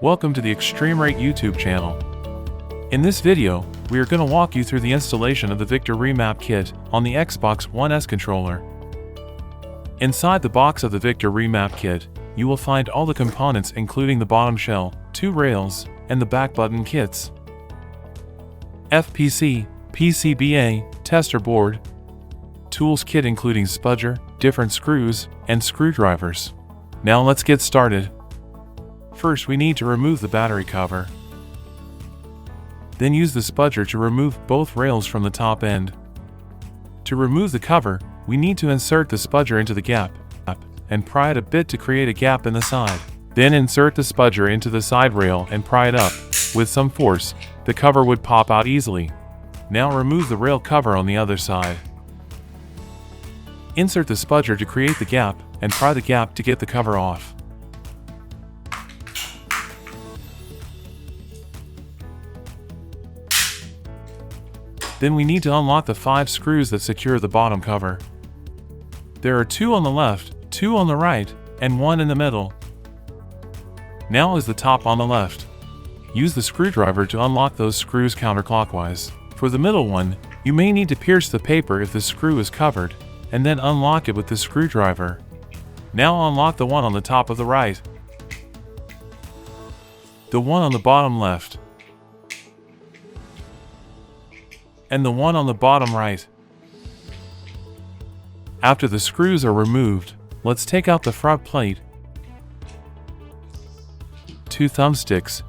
Welcome to the eXtremeRate YouTube channel. In this video, we are going to walk you through the installation of the victories Remap Kit on the Xbox One S controller. Inside the box of the victories Remap Kit, you will find all the components including the bottom shell, 2 rails, and the back button kits. FPC, PCBA, tester board, tools kit including spudger, different screws, and screwdrivers. Now let's get started. First we need to remove the battery cover. Then use the spudger to remove both rails from the top end. To remove the cover, we need to insert the spudger into the gap and pry it a bit to create a gap in the side. Then insert the spudger into the side rail and pry it up. With some force, the cover would pop out easily. Now remove the rail cover on the other side. Insert the spudger to create the gap and pry the gap to get the cover off. Then we need to unlock the 5 screws that secure the bottom cover. There are 2 on the left, 2 on the right, and 1 in the middle. Now is the top on the left. Use the screwdriver to unlock those screws counterclockwise. For the middle one, you may need to pierce the paper if the screw is covered, and then unlock it with the screwdriver. Now unlock the one on the top of the right, the one on the bottom left, and the one on the bottom right. After the screws are removed, let's take out the front plate, 2 thumbsticks,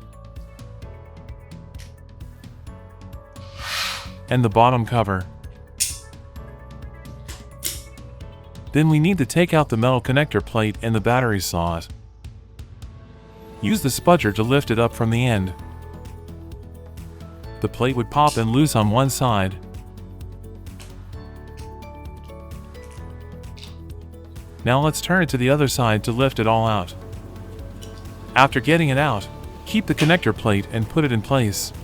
and the bottom cover. Then we need to take out the metal connector plate and the battery slot. Use the spudger to lift it up from the end. The plate would pop and loose on one side. Now let's turn it to the other side to lift it all out. After getting it out, keep the connector plate and put it in place.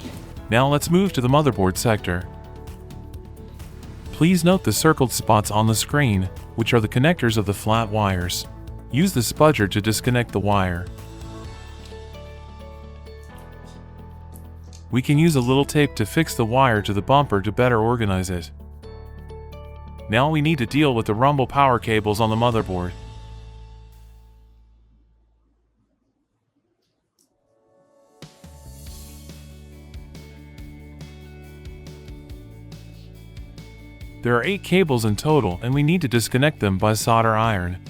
Now let's move to the motherboard sector. Please note the circled spots on the screen, which are the connectors of the flat wires. Use the spudger to disconnect the wire. We can use a little tape to fix the wire to the bumper to better organize it. Now we need to deal with the rumble power cables on the motherboard. There are 8 cables in total and we need to disconnect them by solder iron.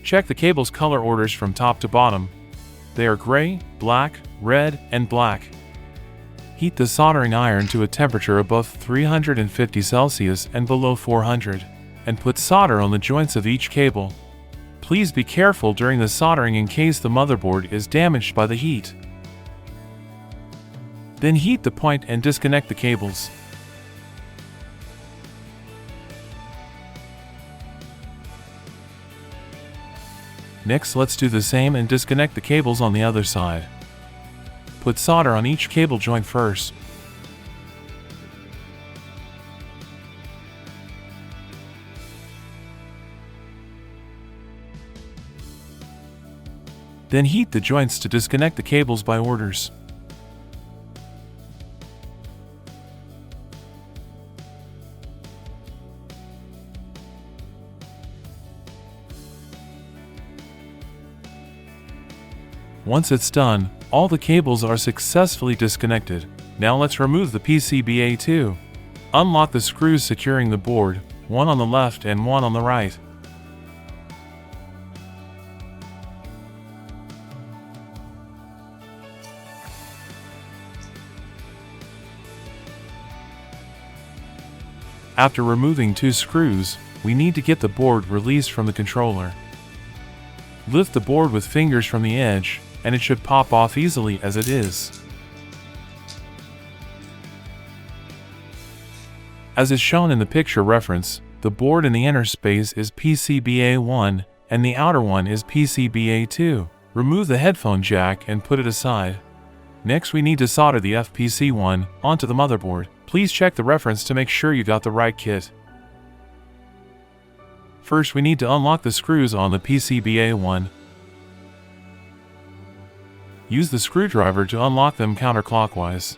Check the cable's color orders from top to bottom. They are gray, black, red, and black. Heat the soldering iron to a temperature above 350 Celsius and below 400, and put solder on the joints of each cable. Please be careful during the soldering in case the motherboard is damaged by the heat. Then heat the point and disconnect the cables. Next, let's do the same and disconnect the cables on the other side. Put solder on each cable joint first. Then heat the joints to disconnect the cables by orders. Once it's done, all the cables are successfully disconnected. Now let's remove the PCBA too. Unlock the screws securing the board, one on the left and one on the right. After removing 2 screws, we need to get the board released from the controller. Lift the board with fingers from the edge, and it should pop off easily as it is. As is shown in the picture reference, the board in the inner space is PCBA1 and the outer one is PCBA2. Remove the headphone jack and put it aside. Next we need to solder the FPC1 onto the motherboard. Please check the reference to make sure you got the right kit. First we need to unlock the screws on the PCBA1. Use the screwdriver to unlock them counterclockwise.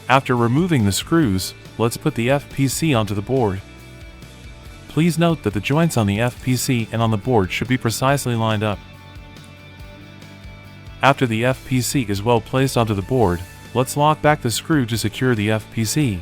After removing the screws, let's put the FPC onto the board. Please note that the joints on the FPC and on the board should be precisely lined up. After the FPC is well placed onto the board, let's lock back the screw to secure the FPC.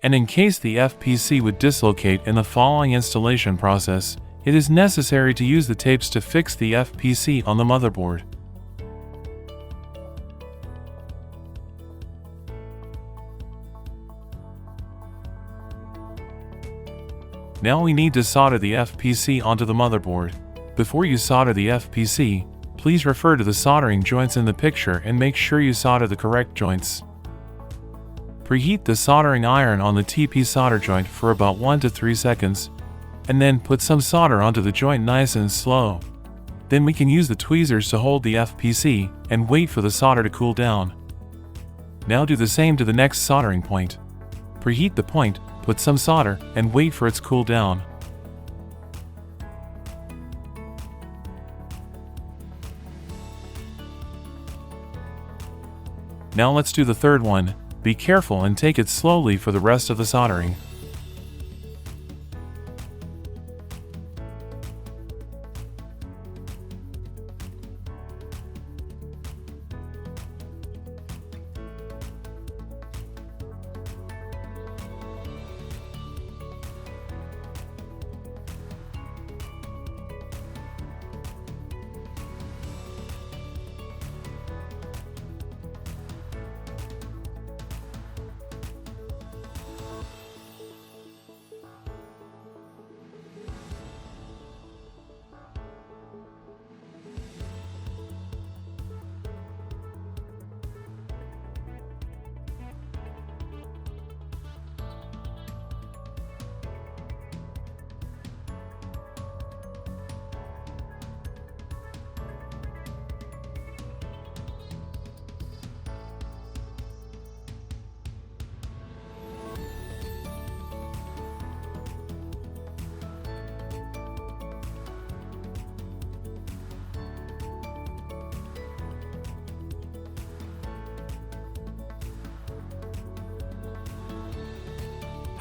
And in case the FPC would dislocate in the following installation process, it is necessary to use the tapes to fix the FPC on the motherboard. Now we need to solder the FPC onto the motherboard. Before you solder the FPC, please refer to the soldering joints in the picture and make sure you solder the correct joints. Preheat the soldering iron on the TP solder joint for about 1 to 3 seconds, and then put some solder onto the joint nice and slow. Then we can use the tweezers to hold the FPC and wait for the solder to cool down. Now do the same to the next soldering point. Preheat the point, put some solder, and wait for its cool down. Now let's do the third one. Be careful and take it slowly for the rest of the soldering.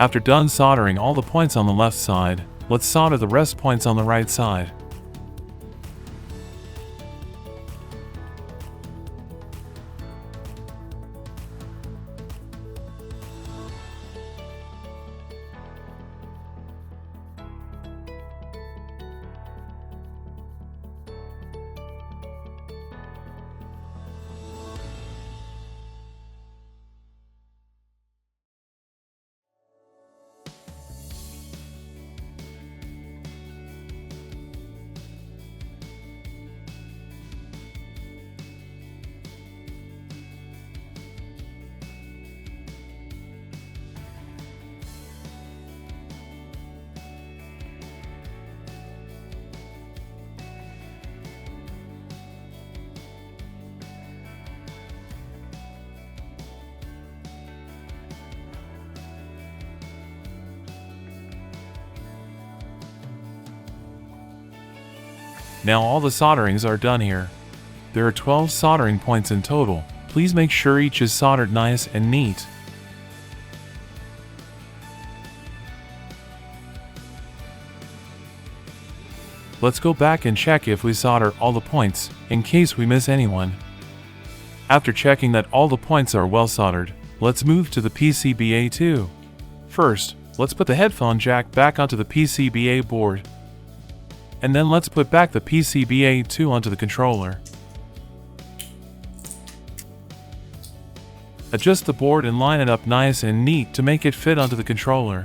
After done soldering all the points on the left side, let's solder the rest points on the right side. Now all the solderings are done here. There are 12 soldering points in total. Please make sure each is soldered nice and neat. Let's go back and check if we solder all the points, in case we miss anyone. After checking that all the points are well soldered, let's move to the PCBA2. First, let's put the headphone jack back onto the PCBA board. And then let's put back the PCBA2 onto the controller. Adjust the board and line it up nice and neat to make it fit onto the controller.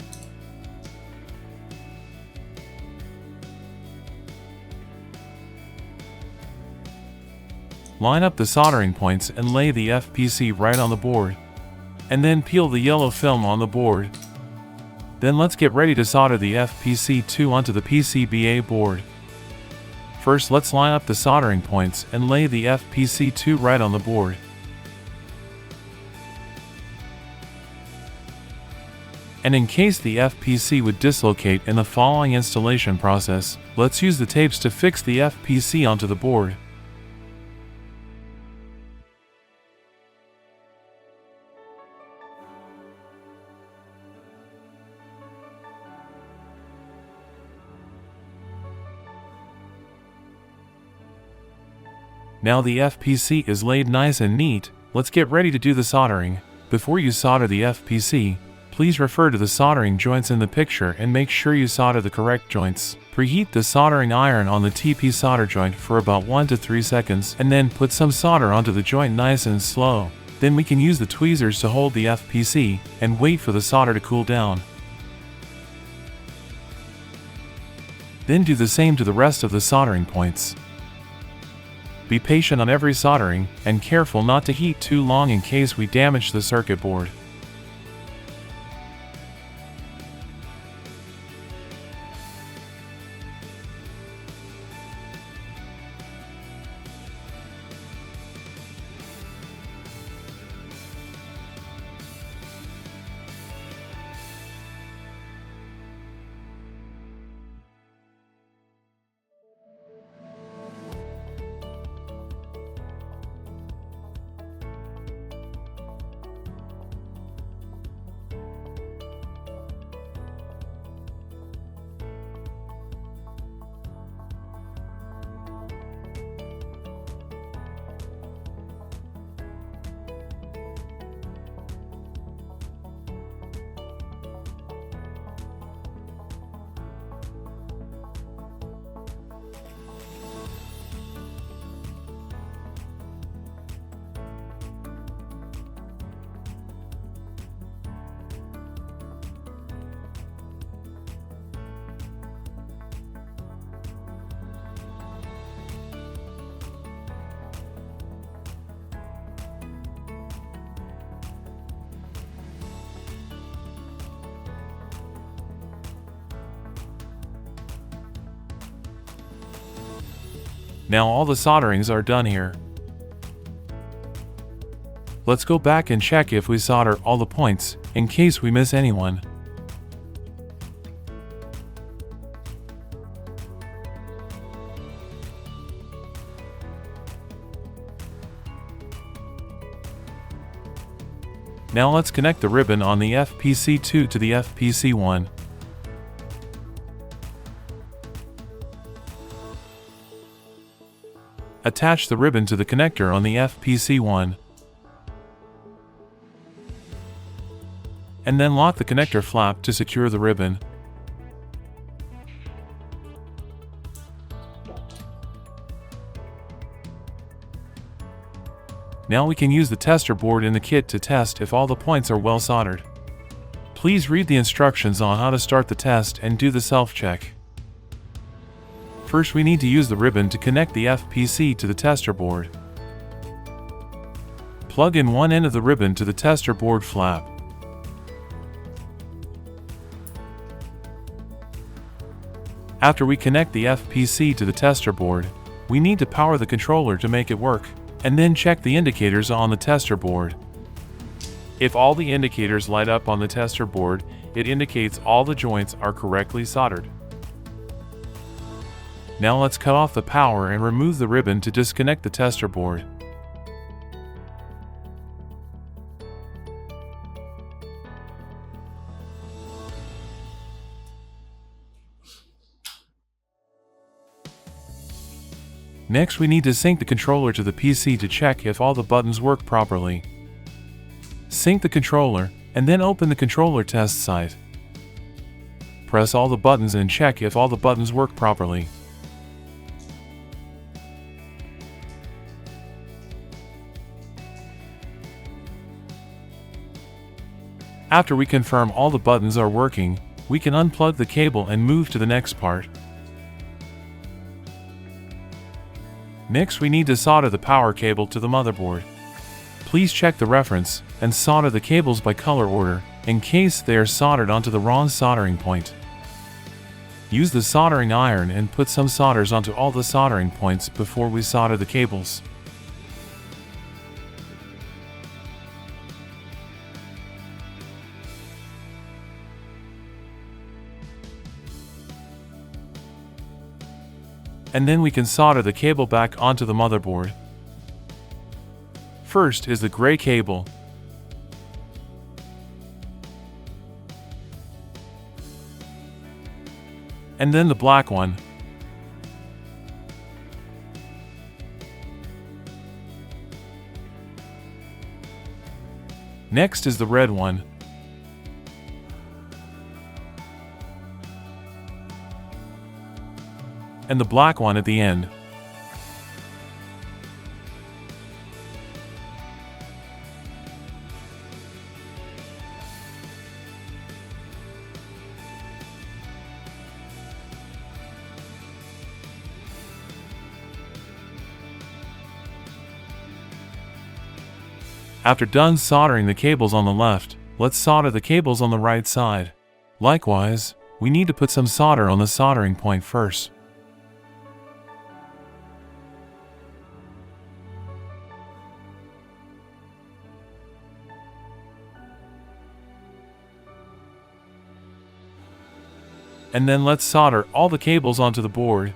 Line up the soldering points and lay the FPC right on the board. And then peel the yellow film on the board. Then let's get ready to solder the FPC2 onto the PCBA board. First, let's line up the soldering points and lay the FPC2 right on the board. And in case the FPC would dislocate in the following installation process, let's use the tapes to fix the FPC onto the board. Now the FPC is laid nice and neat, let's get ready to do the soldering. Before you solder the FPC, please refer to the soldering joints in the picture and make sure you solder the correct joints. Preheat the soldering iron on the TP solder joint for about 1 to 3 seconds and then put some solder onto the joint nice and slow. Then we can use the tweezers to hold the FPC and wait for the solder to cool down. Then do the same to the rest of the soldering points. Be patient on every soldering, and careful not to heat too long in case we damage the circuit board. Now all the solderings are done here. Let's go back and check if we solder all the points, in case we miss anyone. Now let's connect the ribbon on the FPC2 to the FPC1. Attach the ribbon to the connector on the FPC1. And then lock the connector flap to secure the ribbon. Now we can use the tester board in the kit to test if all the points are well soldered. Please read the instructions on how to start the test and do the self-check. First, we need to use the ribbon to connect the FPC to the tester board. Plug in one end of the ribbon to the tester board flap. After we connect the FPC to the tester board, we need to power the controller to make it work, and then check the indicators on the tester board. If all the indicators light up on the tester board, it indicates all the joints are correctly soldered. Now let's cut off the power and remove the ribbon to disconnect the tester board. Next, we need to sync the controller to the PC to check if all the buttons work properly. Sync the controller, and then open the controller test site. Press all the buttons and check if all the buttons work properly. After we confirm all the buttons are working, we can unplug the cable and move to the next part. Next, we need to solder the power cable to the motherboard. Please check the reference and solder the cables by color order in case they are soldered onto the wrong soldering point. Use the soldering iron and put some solders onto all the soldering points before we solder the cables. And then we can solder the cable back onto the motherboard. First is the gray cable. And then the black one. Next is the red one. And the black one at the end. After done soldering the cables on the left, let's solder the cables on the right side. Likewise, we need to put some solder on the soldering point first. And then let's solder all the cables onto the board.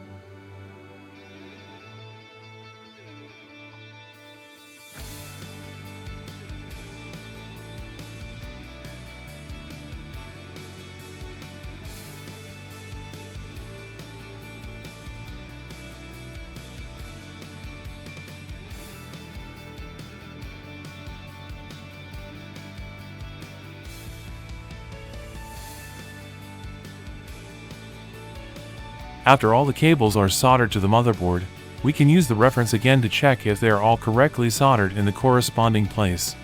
After all the cables are soldered to the motherboard, we can use the reference again to check if they are all correctly soldered in the corresponding place.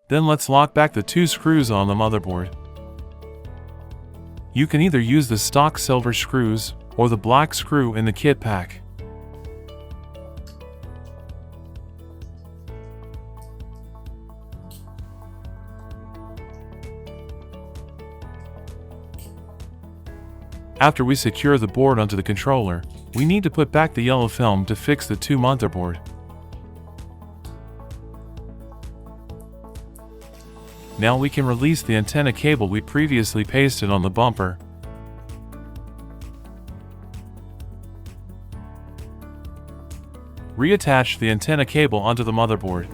Then let's lock back the two screws on the motherboard. You can either use the stock silver screws or the black screw in the kit pack. After we secure the board onto the controller, we need to put back the yellow film to fix the two motherboard. Now we can release the antenna cable we previously pasted on the bumper. Reattach the antenna cable onto the motherboard.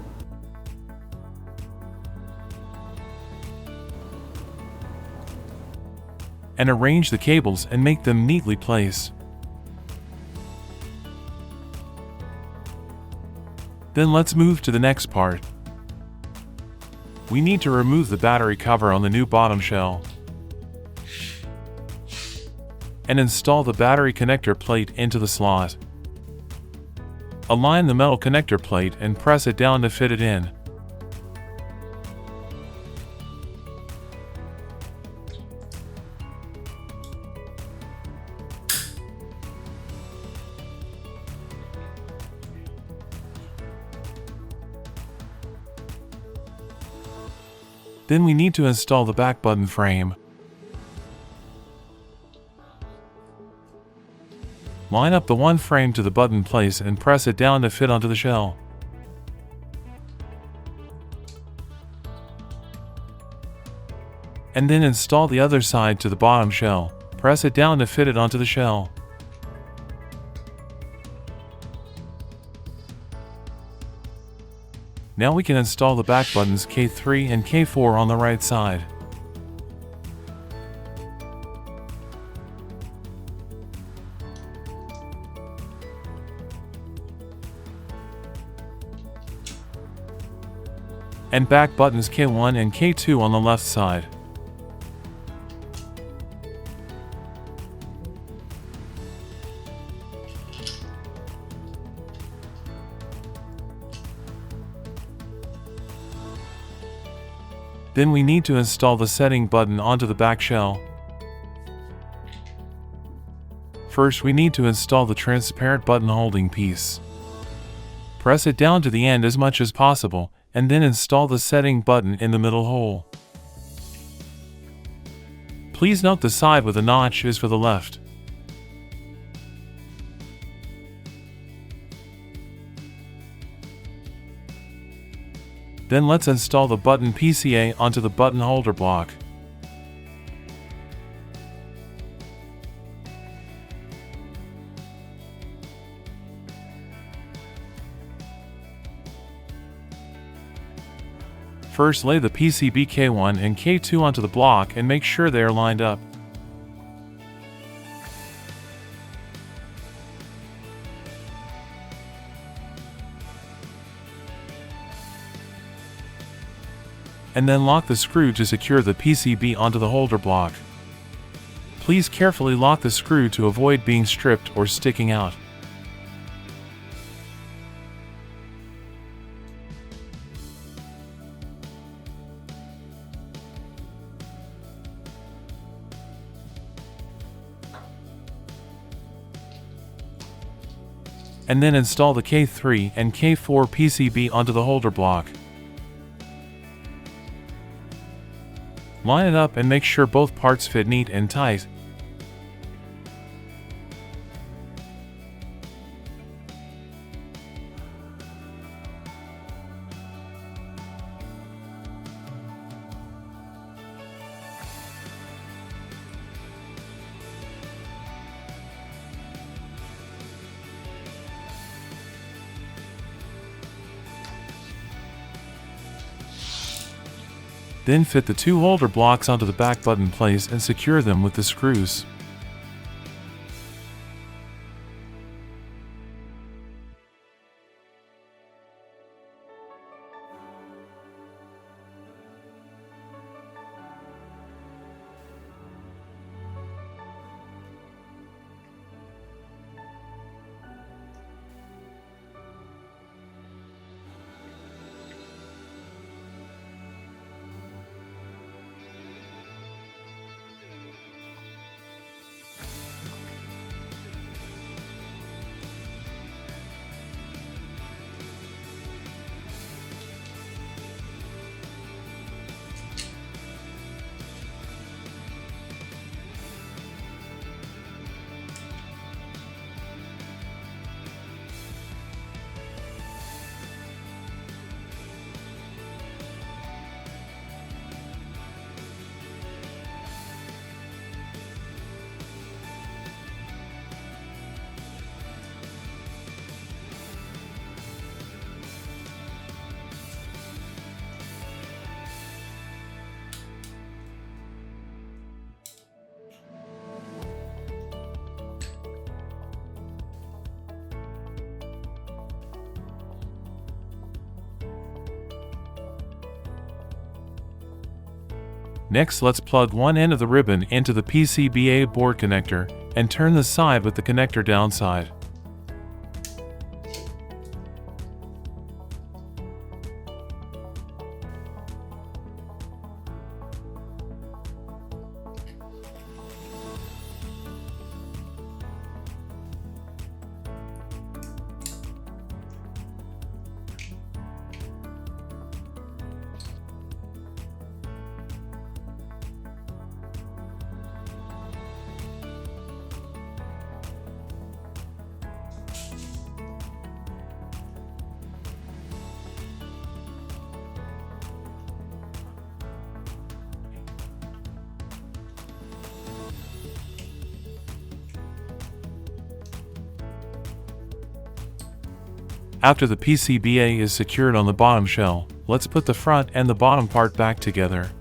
And arrange the cables and make them neatly placed. Then let's move to the next part. We need to remove the battery cover on the new bottom shell and install the battery connector plate into the slot. Align the metal connector plate and press it down to fit it in. Then we need to install the back button frame. Line up the one frame to the button place and press it down to fit onto the shell. And then install the other side to the bottom shell. Press it down to fit it onto the shell. Now we can install the back buttons K3 and K4 on the right side. And back buttons K1 and K2 on the left side. Then we need to install the setting button onto the back shell. First, we need to install the transparent button holding piece. Press it down to the end as much as possible, and then install the setting button in the middle hole. Please note the side with a notch is for the left. Then let's install the button PCA onto the button holder block. First, lay the PCB K1 and K2 onto the block and make sure they are lined up. And then lock the screw to secure the PCB onto the holder block. Please carefully lock the screw to avoid being stripped or sticking out. And then install the K3 and K4 PCB onto the holder block. Line it up and make sure both parts fit neat and tight. Then fit the two holder blocks onto the back button place and secure them with the screws. Next, let's plug one end of the ribbon into the PCBA board connector and turn the side with the connector downside. After the PCBA is secured on the bottom shell, let's put the front and the bottom part back together.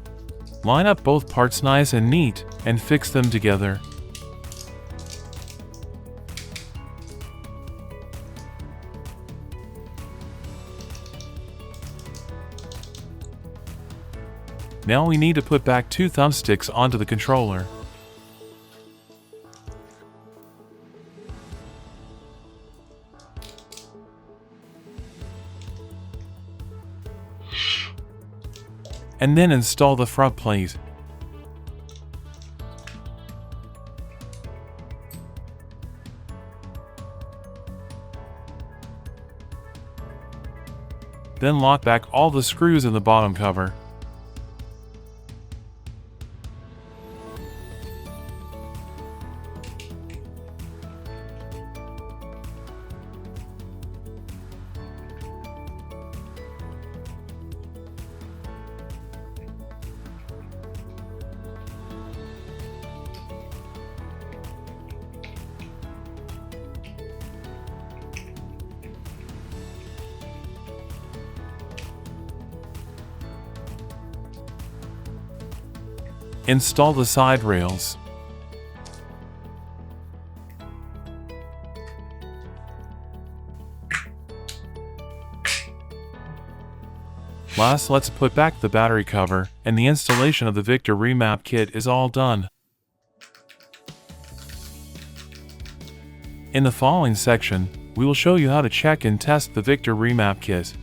Line up both parts nice and neat, and fix them together. Now we need to put back two thumbsticks onto the controller. and then install the front plate. Then lock back all the screws in the bottom cover. Install the side rails. Last, let's put back the battery cover, and the installation of the Victor Remap Kit is all done. In the following section, we will show you how to check and test the Victor Remap Kit.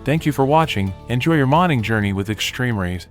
Thank you for watching. Enjoy your modding journey with eXtremeRate.